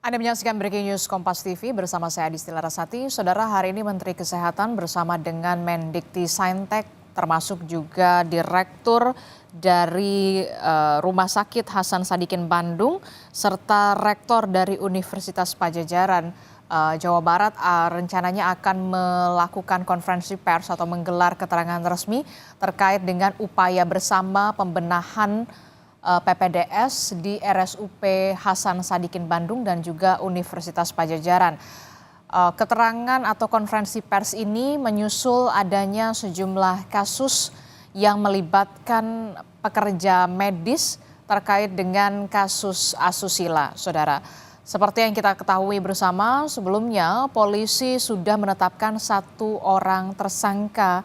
Anda menyaksikan Breaking News Kompas TV bersama saya Adisti Larasati. Saudara, hari ini Menteri Kesehatan bersama dengan Mendikti Saintek termasuk juga Direktur dari Rumah Sakit Hasan Sadikin Bandung serta Rektor dari Universitas Padjadjaran Jawa Barat rencananya akan melakukan konferensi pers atau menggelar keterangan resmi terkait dengan upaya bersama pembenahan PPDS di RSUP Hasan Sadikin Bandung dan juga Universitas Padjadjaran. Keterangan atau konferensi pers ini menyusul adanya sejumlah kasus yang melibatkan pekerja medis terkait dengan kasus asusila, saudara. Seperti yang kita ketahui bersama, sebelumnya polisi sudah menetapkan satu orang tersangka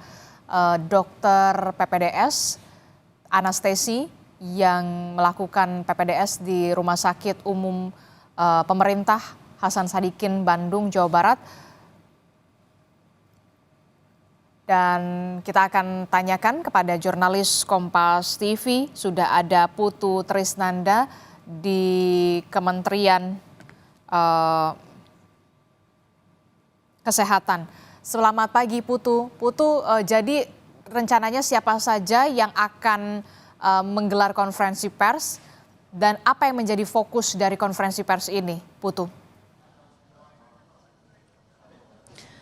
dokter PPDS anestesi yang melakukan PPDS di Rumah Sakit Umum Pemerintah Hasan Sadikin Bandung, Jawa Barat. Dan kita akan tanyakan kepada jurnalis Kompas TV, sudah ada Putu Trisnanda di Kementerian Kesehatan. Selamat pagi Putu. Putu, jadi rencananya siapa saja yang akan menggelar konferensi pers dan apa yang menjadi fokus dari konferensi pers ini, Putu?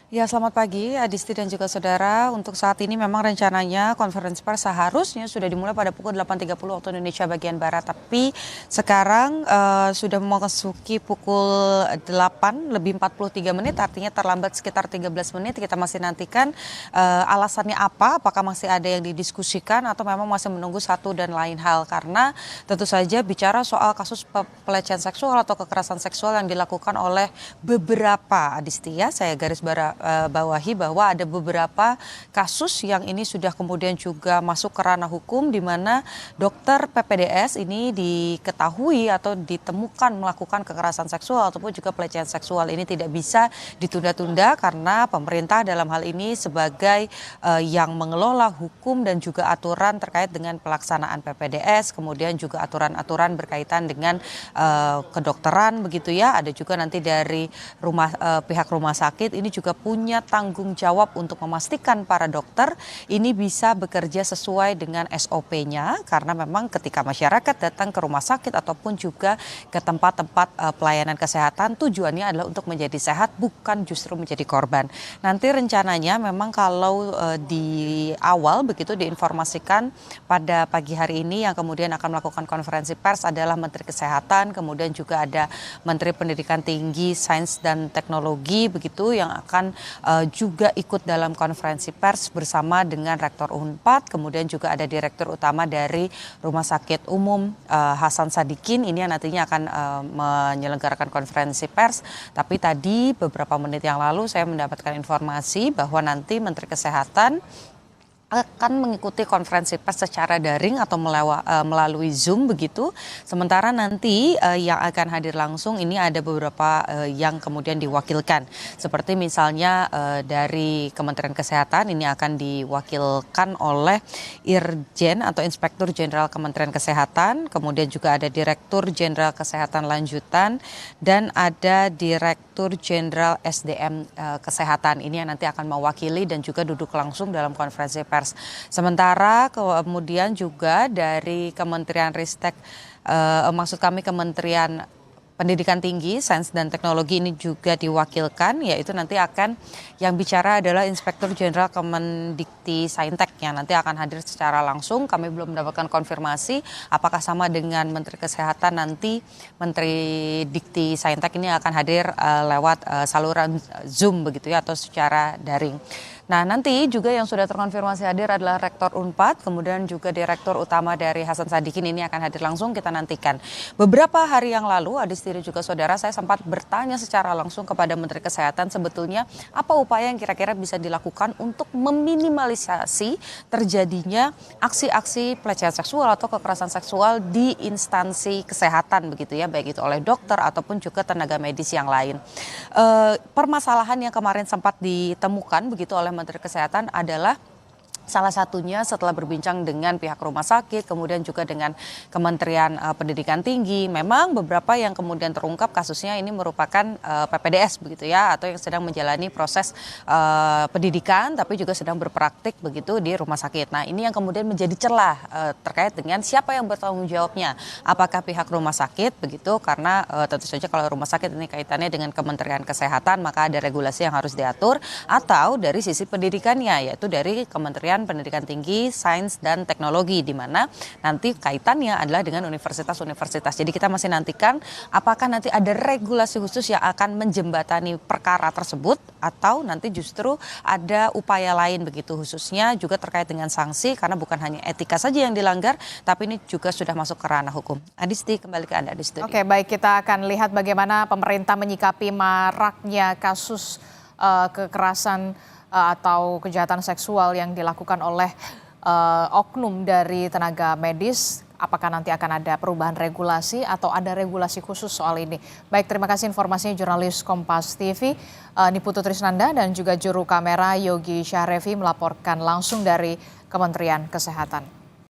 Ya, selamat pagi Adisti dan juga saudara. Untuk saat ini memang rencananya konferensi pers seharusnya sudah dimulai pada pukul 8.30 waktu Indonesia bagian Barat. Tapi sekarang sudah memasuki pukul 8 lebih 43 menit, artinya terlambat sekitar 13 menit. Kita masih nantikan alasannya apa, apakah masih ada yang didiskusikan atau memang masih menunggu satu dan lain hal. Karena tentu saja bicara soal kasus pelecehan seksual atau kekerasan seksual yang dilakukan oleh beberapa, Adisti ya, saya garis bawahi bahwa ada beberapa kasus yang ini sudah kemudian juga masuk ke ranah hukum di mana dokter PPDS ini diketahui atau ditemukan melakukan kekerasan seksual ataupun juga pelecehan seksual. Ini tidak bisa ditunda-tunda karena pemerintah dalam hal ini sebagai yang mengelola hukum dan juga aturan terkait dengan pelaksanaan PPDS, kemudian juga aturan-aturan berkaitan dengan kedokteran begitu ya. Ada juga nanti dari pihak rumah sakit ini juga punya tanggung jawab untuk memastikan para dokter ini bisa bekerja sesuai dengan SOP-nya, karena memang ketika masyarakat datang ke rumah sakit ataupun juga ke tempat-tempat pelayanan kesehatan, tujuannya adalah untuk menjadi sehat, bukan justru menjadi korban. Nanti rencananya memang kalau di awal begitu diinformasikan pada pagi hari ini yang kemudian akan melakukan konferensi pers adalah Menteri Kesehatan, kemudian juga ada Menteri Pendidikan Tinggi, Sains dan Teknologi begitu yang akan juga ikut dalam konferensi pers bersama dengan Rektor Unpad, kemudian juga ada Direktur Utama dari Rumah Sakit Umum Hasan Sadikin ini yang nantinya akan menyelenggarakan konferensi pers. Tapi tadi beberapa menit yang lalu saya mendapatkan informasi bahwa nanti Menteri Kesehatan akan mengikuti konferensi pers secara daring atau melalui Zoom begitu. Sementara nanti yang akan hadir langsung ini ada beberapa yang kemudian diwakilkan. Seperti misalnya dari Kementerian Kesehatan ini akan diwakilkan oleh Irjen atau Inspektur Jenderal Kementerian Kesehatan, kemudian juga ada Direktur Jenderal Kesehatan Lanjutan dan ada Direktur Jenderal SDM Kesehatan. Ini yang nanti akan mewakili dan juga duduk langsung dalam konferensi pers. Sementara kemudian juga dari Kementerian Ristek, Kementerian Pendidikan Tinggi, Sains dan Teknologi ini juga diwakilkan, yaitu nanti akan yang bicara adalah Inspektur Jenderal Kemendikti Saintek yang nanti akan hadir secara langsung. Kami belum mendapatkan konfirmasi apakah sama dengan Menteri Kesehatan, nanti Menteri Dikti Saintek ini akan hadir lewat saluran Zoom begitu ya atau secara daring. Nah, nanti juga yang sudah terkonfirmasi hadir adalah Rektor Unpad, kemudian juga Direktur Utama dari Hasan Sadikin ini akan hadir langsung, kita nantikan. Beberapa hari yang lalu, Adisti dan juga saudara, saya sempat bertanya secara langsung kepada Menteri Kesehatan sebetulnya apa upaya yang kira-kira bisa dilakukan untuk meminimalisasi terjadinya aksi-aksi pelecehan seksual atau kekerasan seksual di instansi kesehatan begitu ya, baik itu oleh dokter ataupun juga tenaga medis yang lain. Permasalahan yang kemarin sempat ditemukan begitu oleh Menteri Kesehatan adalah Salah satunya setelah berbincang dengan pihak rumah sakit, kemudian juga dengan Kementerian Pendidikan Tinggi, memang beberapa yang kemudian terungkap kasusnya ini merupakan PPDS begitu ya, atau yang sedang menjalani proses pendidikan tapi juga sedang berpraktik begitu di rumah sakit. Nah ini yang kemudian menjadi celah terkait dengan siapa yang bertanggung jawabnya. Apakah pihak rumah sakit begitu, karena tentu saja kalau rumah sakit ini kaitannya dengan Kementerian Kesehatan maka ada regulasi yang harus diatur, atau dari sisi pendidikannya yaitu dari Kementerian Pendidikan Tinggi, Sains dan Teknologi, di mana nanti kaitannya adalah dengan universitas-universitas. Jadi kita masih nantikan apakah nanti ada regulasi khusus yang akan menjembatani perkara tersebut atau nanti justru ada upaya lain begitu, khususnya juga terkait dengan sanksi karena bukan hanya etika saja yang dilanggar tapi ini juga sudah masuk ke ranah hukum. Adisti, kembali ke Anda di studio. Oke, baik, kita akan lihat bagaimana pemerintah menyikapi maraknya kasus kekerasan atau kejahatan seksual yang dilakukan oleh oknum dari tenaga medis. Apakah nanti akan ada perubahan regulasi atau ada regulasi khusus soal ini? Baik, terima kasih informasinya jurnalis Kompas TV Niputu Trisnanda dan juga juru kamera Yogi Syahrevi melaporkan langsung dari Kementerian Kesehatan.